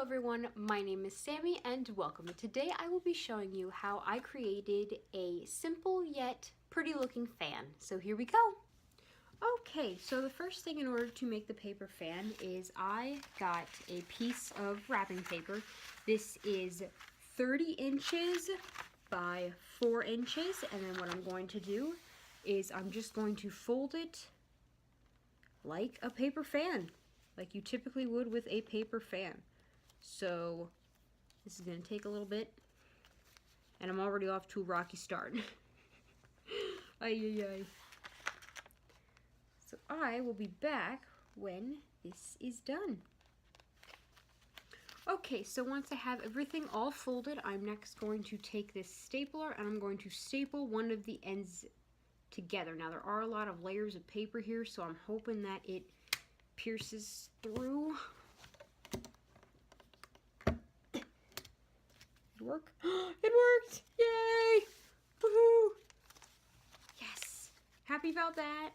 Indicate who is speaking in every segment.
Speaker 1: everyone, my name is Sammy and welcome. Today I will be showing you how I created a simple yet pretty looking fan. So here we go. Okay, so the first thing in order to make the paper fan is I got a piece of wrapping paper. This is 30 inches by 4 inches, and then what I'm going to do is I'm just going to fold it like a paper fan, like you typically would with a paper fan. So this is going to take a little bit, and I'm already off to a rocky start. Ay, ay, ay. So I will be back when this is done. Okay, so once I have everything all folded, I'm next going to take this stapler and I'm going to staple one of the ends together. Now there are a lot of layers of paper here, so I'm hoping that it pierces through. Work? It worked! Yay! Woohoo! Yes! Happy about that.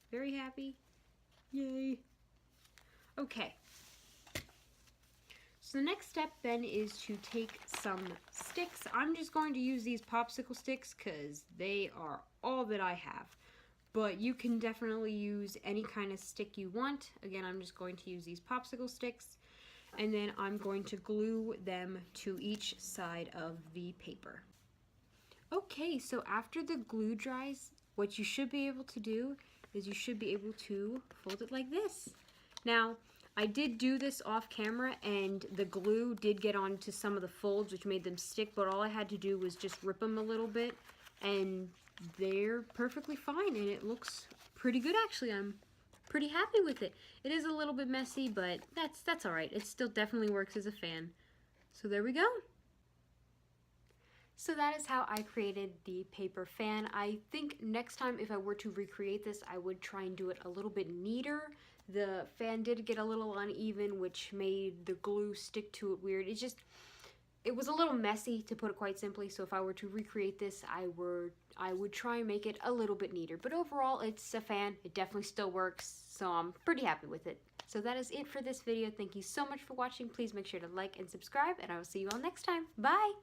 Speaker 1: Very happy. Yay. Okay. So the next step then is to take some sticks. I'm just going to use these popsicle sticks because they are all that I have. But you can definitely use any kind of stick you want. Again, I'm just going to use these popsicle sticks. And then I'm going to glue them to each side of the paper. Okay, so after the glue dries, what you should be able to do is you should be able to fold it like this. Now, I did do this off camera and the glue did get onto some of the folds, which made them stick, but all I had to do was just rip them a little bit and they're perfectly fine and it looks pretty good actually. I'm pretty happy with it. It is a little bit messy, but that's all right. It still definitely works as a fan. So there we go. So that is how I created the paper fan. I think next time if I were to recreate this, I would try and do it a little bit neater. The fan did get a little uneven, which made the glue stick to it weird. It was a little messy, to put it quite simply, so if I were to recreate this, I would try and make it a little bit neater. But overall, it's a fan. It definitely still works, so I'm pretty happy with it. So that is it for this video. Thank you so much for watching. Please make sure to like and subscribe, and I will see you all next time. Bye!